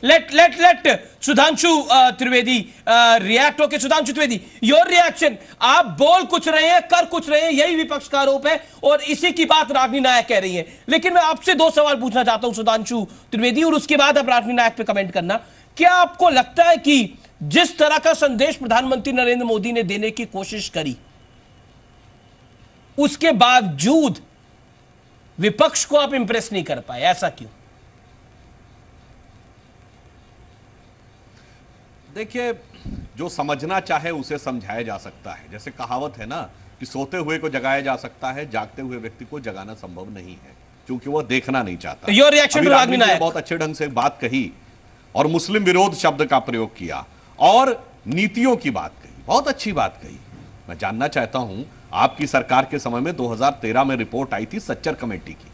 Let Sudhanshu Trivedi react होके। Sudhanshu Trivedi, your reaction. आप बोल कुछ रहे हैं, कर कुछ रहे हैं, यही विपक्ष का आरोप है और इसी की बात रागिनी नायक कह रही है। लेकिन मैं आपसे दो सवाल पूछना चाहता हूं सुधांशु त्रिवेदी, और उसके बाद आप रागिनी नायक पे कमेंट करना। क्या आपको लगता है कि जिस तरह का संदेश प्रधानमंत्री नरेंद्र मोदी ने देने की कोशिश करी, उसके बावजूद विपक्ष को आप इंप्रेस नहीं कर पाए? ऐसा क्यों? देखिए, जो समझना चाहे उसे समझाया जा सकता है। जैसे कहावत है ना कि सोते हुए को जगाया जा सकता है, जागते हुए व्यक्ति को जगाना संभव नहीं है, क्योंकि वह देखना नहीं चाहता। योर रिएक्शन रागिनी नायक। बहुत अच्छे ढंग से बात कही और मुस्लिम विरोध शब्द का प्रयोग किया और नीतियों की बात कही, बहुत अच्छी बात कही। मैं जानना चाहता हूं, आपकी सरकार के समय में 2013 में रिपोर्ट आई थी सच्चर कमेटी की।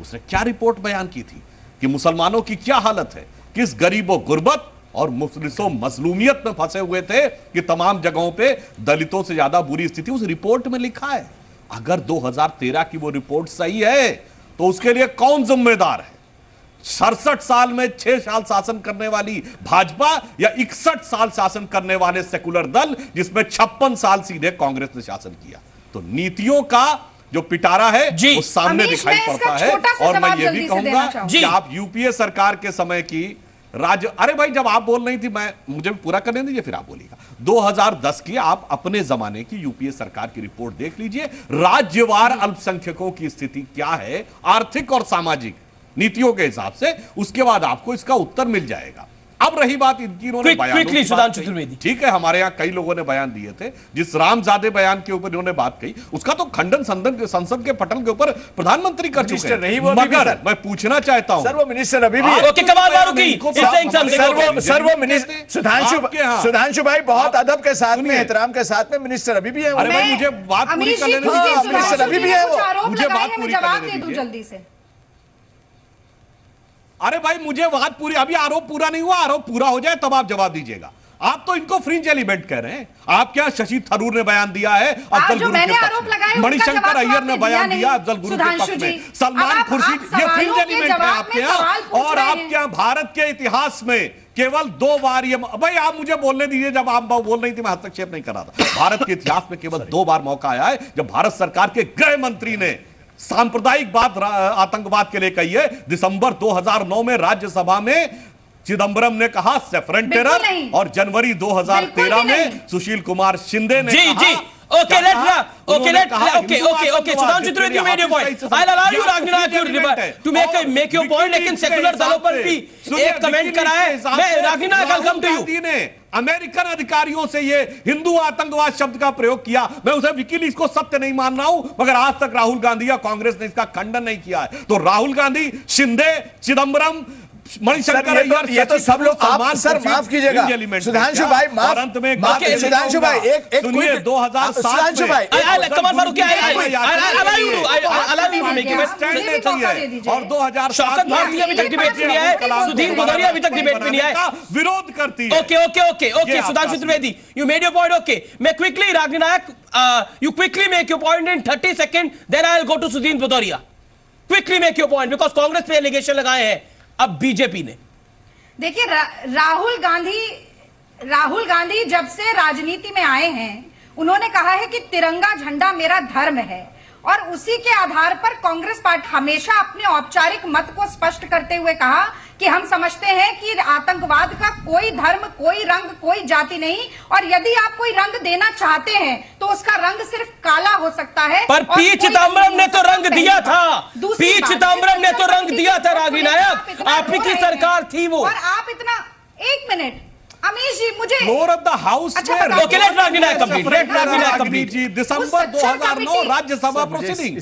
उसने क्या रिपोर्ट बयान की थी कि मुसलमानों की क्या हालत है, किस गरीबों गुर्बत और मुफलिसों मजलूमियत में फंसे हुए थे कि तमाम जगहों पे दलितों से ज्यादा बुरी स्थिति। उस रिपोर्ट में लिखा है। अगर 2013 की वो रिपोर्ट सही है तो उसके लिए कौन जिम्मेदार है? 67 साल में 6 साल शासन करने वाली भाजपा या 61 साल शासन करने वाले सेकुलर दल, जिसमें 56 साल सीधे कांग्रेस ने शासन किया? तो नीतियों का जो पिटारा है वो सामने दिखाई पड़ता है। और मैं ये भी कहूंगा कि आप यूपीए सरकार के समय की अरे भाई, जब आप बोल रही थी, मुझे पूरा करने दीजिए फिर आप बोलिएगा। 2010 की आप अपने जमाने की यूपीए सरकार की रिपोर्ट देख लीजिए। राज्यवार अल्पसंख्यकों की स्थिति क्या है आर्थिक और सामाजिक नीतियों के हिसाब से, उसके बाद आपको इसका उत्तर मिल जाएगा। अब रही बात इनकी, इन्होंने बयान, ठीक है, हमारे यहां कई लोगों ने बयान दिए थे। जिस रामजादे बयान के ऊपर इन्होंने बात कही, उसका तो खंडन संसद के पटल के ऊपर प्रधानभाई कर चुके हैं। मगर मैं पूछना चाहता हूं, सर वो मिनिस्टर अभी भी सुधांशु भाई बहुत अदब के साथ में, एहतराम के साथ में मिनिस्टर अभी भी है। अरे भाई, मुझे बात पूरी कर लेने दीजिए। मिनिस्टर अभी भी है वो, मुझे बात पूरी कर लेने दीजिए जल्दी से। अरे भाई, मुझे बात पूरी, अभी आरोप पूरा नहीं हुआ, आरोप पूरा हो जाए तब आप जवाब दीजिएगा। आप तो इनको फ्रिंज एलिमेंट कह रहे हैं। आप क्या शशि थरूर ने बयान दिया है अफजल गुरु के पक्ष में, मणिशंकर अय्यर ने बयान दिया अफजल गुरु के पक्ष में, सलमान खुर्शीद, ये फ्रिंज एलिमेंट है आपके यहाँ। और आपके यहाँ भारत के इतिहास में केवल 2 बार ये, भाई आप मुझे बोलने दीजिए, जब आप बोल रही थी मैं हस्तक्षेप नहीं कर रहा था। भारत के इतिहास में केवल 2 बार मौका आया है जब भारत सरकार के गृह मंत्री ने सांप्रदायिक बात आतंकवाद के लिए कही है। दिसंबर 2009 में राज्यसभा में चिदंबरम ने कहा सेफरन टेरर, और जनवरी 2013 में सुशील कुमार शिंदे ने कहा। Okay, Sudhanshu Trivedi, you made your point. I'll allow you, Ragini Nayak, to make your point, लेकिन सेकुलर दलों पर भी एक कमेंट करा है। मैं Ragini Nayak, I'll come to you. ने अमेरिकन अधिकारियों से ये हिंदू आतंकवाद शब्द का प्रयोग किया। मैं उसे विकीलीक्स को सत्य नहीं मान रहा हूं, मगर आज तक राहुल गांधी या कांग्रेस ने इसका खंडन नहीं किया है। तो राहुल गांधी, शिंदे, चिदंबरम, मणिशंकर अय्यर, ये तो सब लोग, आप सर माफ कीजिएगा सुधांशु भाई, अंत में सुधांशु भाई एक सुनिए, 2007 सुधांशु भाई कमाल फारूकी और 2007 भारतीय अभी तक डिबेट में नहीं आया, सुधीर भदौरिया अभी तक डिबेट में नहीं आया, विरोध करती है। Okay Sudhanshu Trivedi, you made your point. Okay, मैं quickly, Ragini Nayak, you quickly make your point in 30 second, then I will go to Sudhir Bhadauria. Quickly make your point, because Congress पे एलिगेशन लगाए हैं अब बीजेपी ने। देखिए, राहुल गांधी जब से राजनीति में आए हैं, उन्होंने कहा है कि तिरंगा झंडा मेरा धर्म है, और उसी के आधार पर कांग्रेस पार्टी हमेशा अपने औपचारिक मत को स्पष्ट करते हुए कहा कि हम समझते हैं कि आतंकवाद का कोई धर्म, कोई रंग, कोई जाति नहीं, और यदि आप कोई रंग देना चाहते हैं तो उसका रंग सिर्फ काला हो सकता है। पर पी चिदंबरम ने तो रंग दिया था, पी चिदंबरम ने तो रंग दिया था रागिनी नायक, आपकी सरकार थी वो। और आप इतना, एक मिनट अमीश जी, मुझे फ्लोर ऑफ द हाउस अच्छा, में ओके, लेट रागिनी नायक कंप्लीट जी, दिसंबर 2009 राज्यसभा प्रोसीडिंग,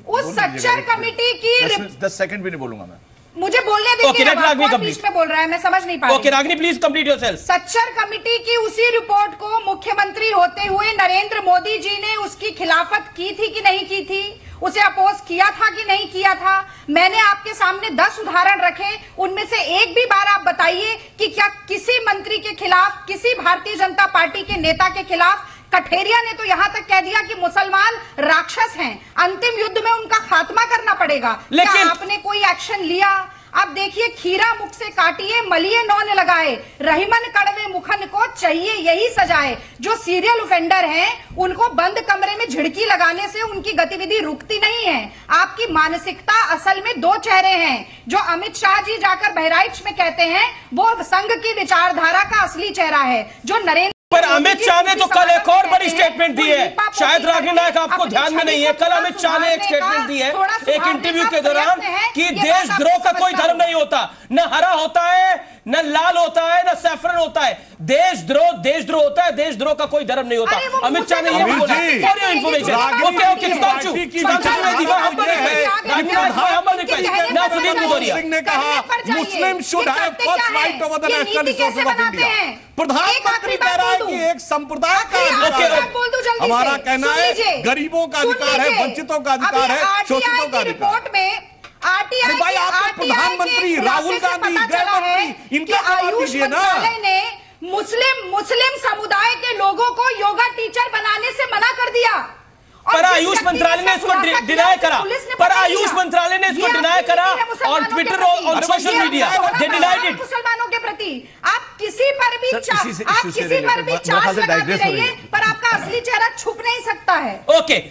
उस सच्चर कमेटी की 10 सेकंड भी नहीं बोलूंगा मैं, मुझे बोलने दीजिए। बीच में बोल रहा है, मैं समझ नहीं पा रही। Okay Ragini, please complete yourself. Sachar committee की उसी रिपोर्ट को मुख्यमंत्री होते हुए नरेंद्र मोदी जी ने उसकी खिलाफत की थी कि नहीं की थी, उसे अपोज किया था कि नहीं किया था। मैंने आपके सामने 10 उदाहरण रखे, उनमें से एक भी बार आप बताइए कि क्या किसी मंत्री के खिलाफ, किसी भारतीय जनता पार्टी के नेता के खिलाफ कठेरिया ने तो यहां तक कह दिया कि मुसलमान राक्षस हैं, अंतिम युद्ध में उनका खात्मा करना पड़ेगा। लेकिन आपने कोई एक्शन लिया? अब देखिए, खीरा मुख से काटिए मलिए नौन लगाए, रहीमन कड़वे मुखन को चाहिए यही सजाए। जो सीरियल ऑफेंडर हैं उनको बंद कमरे में झिड़की लगाने से उनकी गतिविधि रुकती नहीं है। आपकी मानसिकता असल में दो चेहरे हैं। जो अमित शाह जी जाकर बहराइच में कहते हैं वो संघ की विचारधारा का असली चेहरा है। जो नरेंद्र पर अमित शाह ने तो कल एक और बड़ी स्टेटमेंट दी है, शायद रागिनी नायक आपको ध्यान में नहीं है। कल अमित शाह ने एक स्टेटमेंट दी है एक इंटरव्यू के दौरान कि देशद्रोह का कोई धर्म नहीं होता, न हरा होता है, न लाल होता है, न सैफरन होता है। देशद्रोह होता है, देशद्रोह का कोई धर्म नहीं होता। अमित शाह ने ये बोला। For your information. Okay Sudhanshu Dwivedi ना सुदीप भदौरिया सिंह ने कहा मुस्लिम should have first right over the national resources of India. प्रधानमंत्री कह रहा है कि एक संप्रदाय का अधिकार है। हमारा कहना है गरीबों का अधिकार है, वंचितों का अधिकार है, शोषितों का अधिकार है। भाई आपके प्रधानमंत्री राहुल गांधी, गृह मंत्री, इनका जवाब दीजिए ना। मुस्लिम समुदाय के लोगों को योगा टीचर बनाने से मना कर दिया। पर आयुष मंत्रालय ने इसको डिनाई करा। पर आयुष मंत्रालय ने इसको डिनाई करा ऑन ट्विटर और social media. They denied it. मुसलमानों के प्रति आप किसी पर भी चार्ज लगाते रहिए, पर आपका असली चेहरा छुप नहीं सकता है। ओके।